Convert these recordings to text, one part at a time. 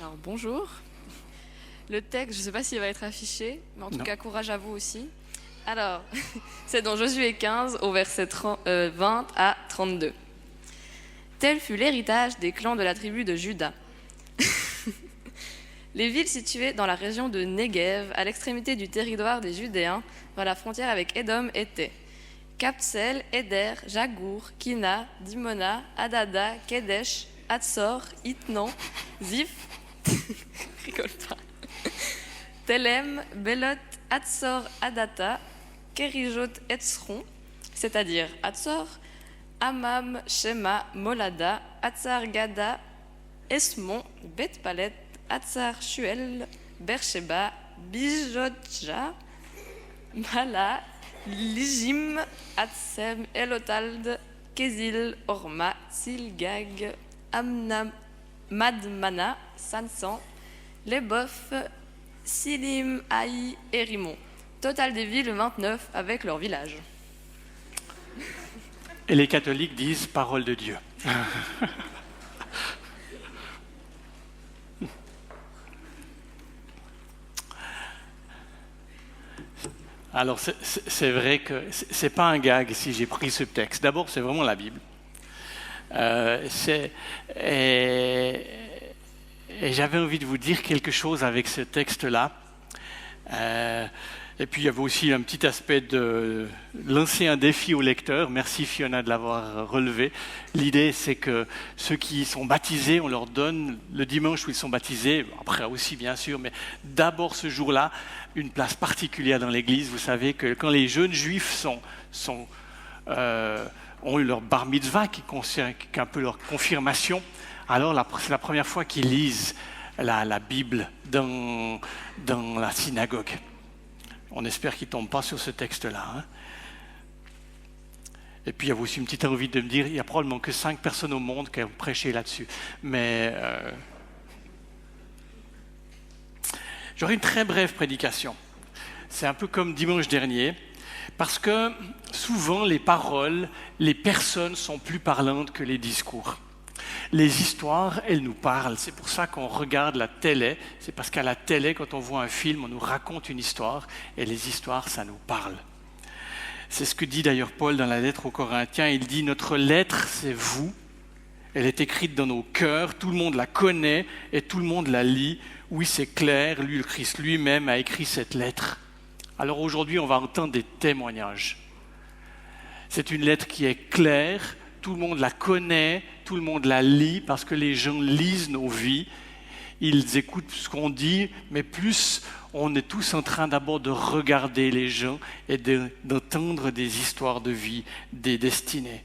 Alors bonjour. Le texte, je ne sais pas s'il va être affiché, mais en tout cas, courage à vous aussi. Alors, c'est dans Josué 15, au verset 20 à 32. Tel fut l'héritage des clans de la tribu de Juda. Les villes situées dans la région de Negev, à l'extrémité du territoire des Judéens, vers la frontière avec Édom, étaient Kapsel, Éder, Jagour, Kina, Dimona, Adada, Kedesh, Hatzor, Itnan, Ziph, rigole pas, Telem, Belot, Hatzor, Adata, Kerijot, Etzron, c'est-à-dire Hatzor, Amam, Shema, Molada, Hatzar, Gada, Esmon, Beth-Palet, Hatzar, Shuel, Beersheba, Bijotja, Mala, Lijim, Hatsem, Elotald, Kézil, Orma, Silgag, Amna, Madmana, Sansan, Lebof, Silim, Haï et Rimon. Total des villes 29 avec leurs villages. Et les catholiques disent parole de Dieu. Alors c'est vrai que c'est pas un gag si j'ai pris ce texte. D'abord, c'est vraiment la Bible. Et j'avais envie de vous dire quelque chose avec ce texte-là. Et puis il y avait aussi un petit aspect de lancer un défi aux lecteurs. Merci Fiona de l'avoir relevé. L'idée, c'est que ceux qui sont baptisés, on leur donne le dimanche où ils sont baptisés, après aussi bien sûr, mais d'abord ce jour-là, une place particulière dans l'Église. Vous savez que quand les jeunes juifs ont eu leur bar mitzvah, qui est un peu leur confirmation, alors c'est la première fois qu'ils lisent la Bible dans la synagogue. On espère qu'ils ne tombent pas sur ce texte-là. Hein. Et puis il y avait aussi une petite envie de me dire, il n'y a probablement que 5 personnes au monde qui ont prêché là-dessus. Mais j'aurai une très brève prédication. C'est un peu comme dimanche dernier, parce que souvent les paroles, les personnes sont plus parlantes que les discours. Les histoires, elles nous parlent. C'est pour ça qu'on regarde la télé. C'est parce qu'à la télé, quand on voit un film, on nous raconte une histoire. Et les histoires, ça nous parle. C'est ce que dit d'ailleurs Paul dans la lettre aux Corinthiens. Il dit « Notre lettre, c'est vous. Elle est écrite dans nos cœurs. Tout le monde la connaît et tout le monde la lit. Oui, c'est clair. Lui, le Christ lui-même a écrit cette lettre. » Alors aujourd'hui, on va entendre des témoignages. C'est une lettre qui est claire. Tout le monde la connaît, tout le monde la lit parce que les gens lisent nos vies, ils écoutent ce qu'on dit, mais plus on est tous en train d'abord de regarder les gens et d'entendre des histoires de vie, des destinées.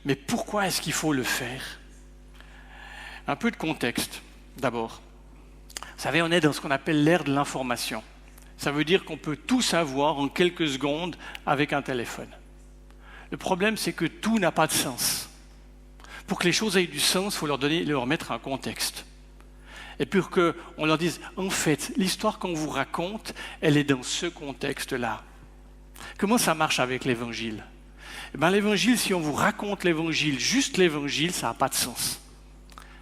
Mais pourquoi est-ce qu'il faut le faire ? Un peu de contexte, d'abord. Vous savez, on est dans ce qu'on appelle l'ère de l'information. Ça veut dire qu'on peut tout savoir en quelques secondes avec un téléphone. Le problème, c'est que tout n'a pas de sens. Pour que les choses aient du sens, il faut leur mettre un contexte. Et pour qu'on leur dise, en fait, l'histoire qu'on vous raconte, elle est dans ce contexte-là. Comment ça marche avec l'évangile ? Eh bien, l'évangile, si on vous raconte l'évangile, juste l'évangile, ça n'a pas de sens.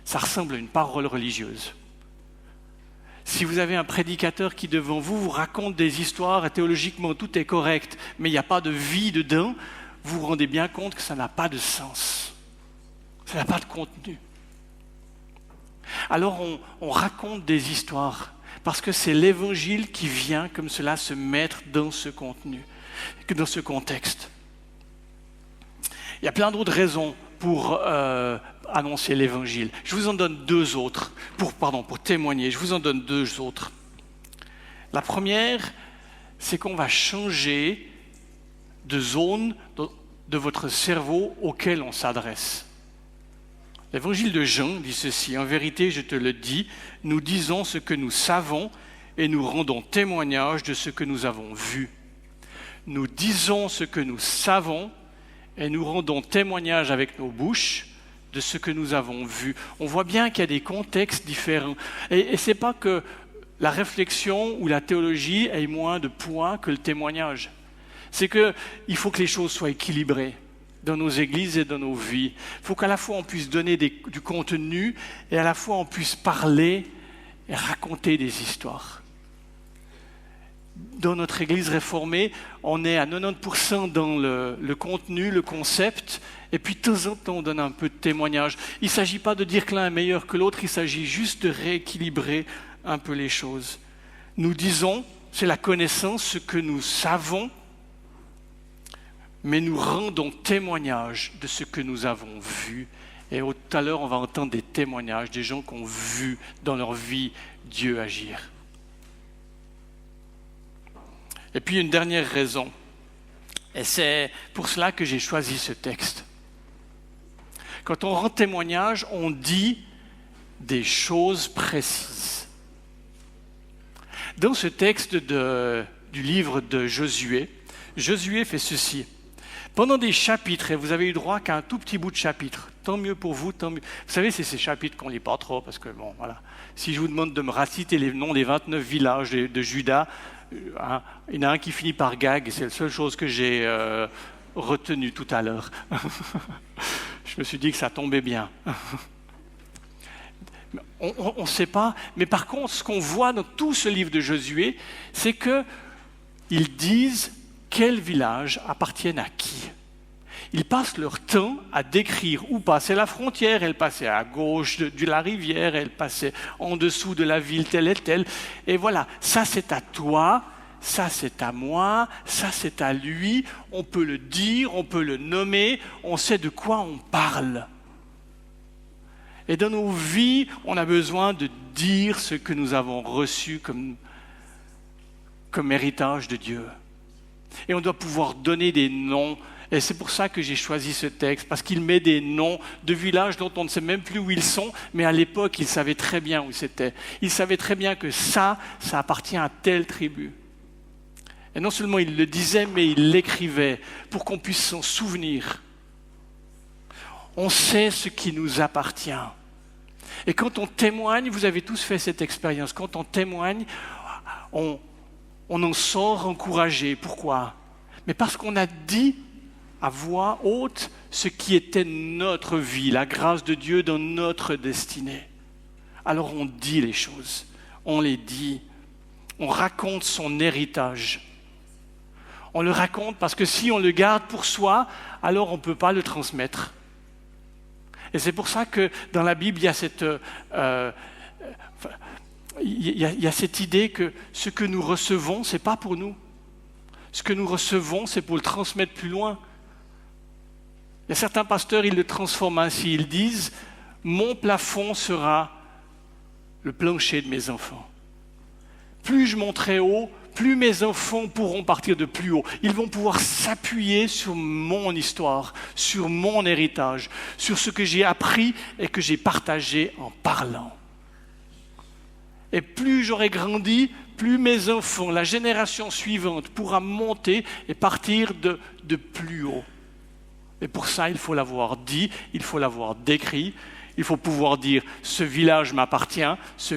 Ça ressemble à une parole religieuse. Si vous avez un prédicateur qui, devant vous, vous raconte des histoires, et théologiquement, tout est correct, mais il n'y a pas de vie dedans, vous vous rendez bien compte que ça n'a pas de sens. Ça n'a pas de contenu. Alors on raconte des histoires parce que c'est l'évangile qui vient comme cela se mettre dans ce contenu, dans ce contexte. Il y a plein d'autres raisons pour annoncer l'évangile. Je vous en donne 2 autres, pour témoigner. Je vous en donne 2 autres. La première, c'est qu'on va changer de zone de votre cerveau auquel on s'adresse. L'évangile de Jean dit ceci, « En vérité, je te le dis, nous disons ce que nous savons et nous rendons témoignage de ce que nous avons vu. Nous disons ce que nous savons et nous rendons témoignage avec nos bouches de ce que nous avons vu. » On voit bien qu'il y a des contextes différents. Et ce n'est pas que la réflexion ou la théologie ait moins de poids que le témoignage. C'est qu'il faut que les choses soient équilibrées. dans nos églises et dans nos vies. Il faut qu'à la fois on puisse donner du contenu et à la fois on puisse parler et raconter des histoires. Dans notre église réformée, on est à 90% dans le contenu, le concept, et puis de temps en temps on donne un peu de témoignage. Il ne s'agit pas de dire que l'un est meilleur que l'autre, il s'agit juste de rééquilibrer un peu les choses. Nous disons, c'est la connaissance, ce que nous savons, mais nous rendons témoignage de ce que nous avons vu. Et tout à l'heure, on va entendre des témoignages, des gens qui ont vu dans leur vie Dieu agir. Et puis une dernière raison, et c'est pour cela que j'ai choisi ce texte. Quand on rend témoignage, on dit des choses précises. Dans ce texte du livre de Josué, Josué fait ceci. Pendant des chapitres, et vous avez eu droit qu'à un tout petit bout de chapitre, tant mieux pour vous, tant mieux. Vous savez, c'est ces chapitres qu'on ne lit pas trop, parce que bon, voilà. Si je vous demande de me reciter les noms des 29 villages de Juda, il y en a un qui finit par Gag, et c'est la seule chose que j'ai retenue tout à l'heure. Je me suis dit que ça tombait bien. On ne sait pas, mais par contre, ce qu'on voit dans tout ce livre de Josué, c'est qu'ils disent quels villages appartiennent à qui. Ils passent leur temps à décrire où passait la frontière, elle passait à gauche de la rivière, elle passait en dessous de la ville telle et telle. Et voilà, ça c'est à toi, ça c'est à moi, ça c'est à lui. On peut le dire, on peut le nommer, on sait de quoi on parle. Et dans nos vies, on a besoin de dire ce que nous avons reçu comme héritage de Dieu. Et on doit pouvoir donner des noms. Et c'est pour ça que j'ai choisi ce texte, parce qu'il met des noms de villages dont on ne sait même plus où ils sont, mais à l'époque, ils savaient très bien où c'était. Ils savaient très bien que ça appartient à telle tribu. Et non seulement il le disait, mais il l'écrivait pour qu'on puisse s'en souvenir. On sait ce qui nous appartient. Et quand on témoigne, vous avez tous fait cette expérience, quand on témoigne, on en sort encouragé. Pourquoi ? Mais parce qu'on a dit à voix haute ce qui était notre vie, la grâce de Dieu dans notre destinée. Alors on dit les choses, on les dit, on raconte son héritage. On le raconte parce que si on le garde pour soi, alors on ne peut pas le transmettre. Et c'est pour ça que dans la Bible, il y a cette idée que ce que nous recevons, ce n'est pas pour nous. Ce que nous recevons, c'est pour le transmettre plus loin. Il y a certains pasteurs, ils le transforment ainsi. Ils disent « Mon plafond sera le plancher de mes enfants. Plus je monterai haut, plus mes enfants pourront partir de plus haut. Ils vont pouvoir s'appuyer sur mon histoire, sur mon héritage, sur ce que j'ai appris et que j'ai partagé en parlant. Et plus j'aurai grandi, plus mes enfants, la génération suivante, pourra monter et partir de plus haut. Et pour ça, il faut l'avoir dit, il faut l'avoir décrit. Il faut pouvoir dire « ce village m'appartient, ce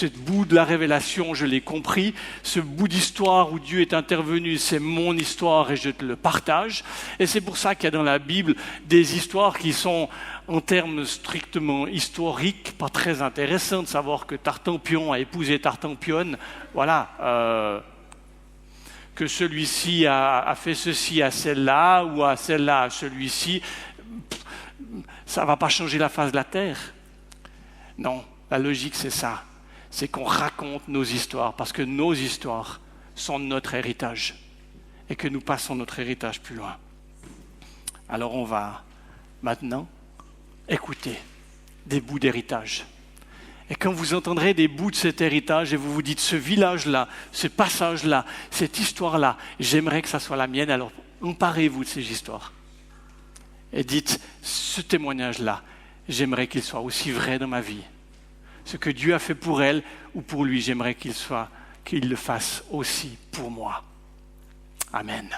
bout de la révélation, je l'ai compris, ce bout d'histoire où Dieu est intervenu, c'est mon histoire et je te le partage. » Et c'est pour ça qu'il y a dans la Bible des histoires qui sont, en termes strictement historiques, pas très intéressantes. De savoir que Tartampion a épousé Tartampionne, voilà. Que celui-ci a fait ceci à celle-là ou à celle-là à celui-ci. Ça ne va pas changer la face de la terre. Non, la logique c'est ça. C'est qu'on raconte nos histoires parce que nos histoires sont notre héritage et que nous passons notre héritage plus loin. Alors on va maintenant écouter des bouts d'héritage. Et quand vous entendrez des bouts de cet héritage et vous vous dites ce village-là, ce passage-là, cette histoire-là, j'aimerais que ça soit la mienne, alors emparez-vous de ces histoires. Et dites, ce témoignage-là, j'aimerais qu'il soit aussi vrai dans ma vie. Ce que Dieu a fait pour elle ou pour lui, j'aimerais qu'il le fasse aussi pour moi. Amen.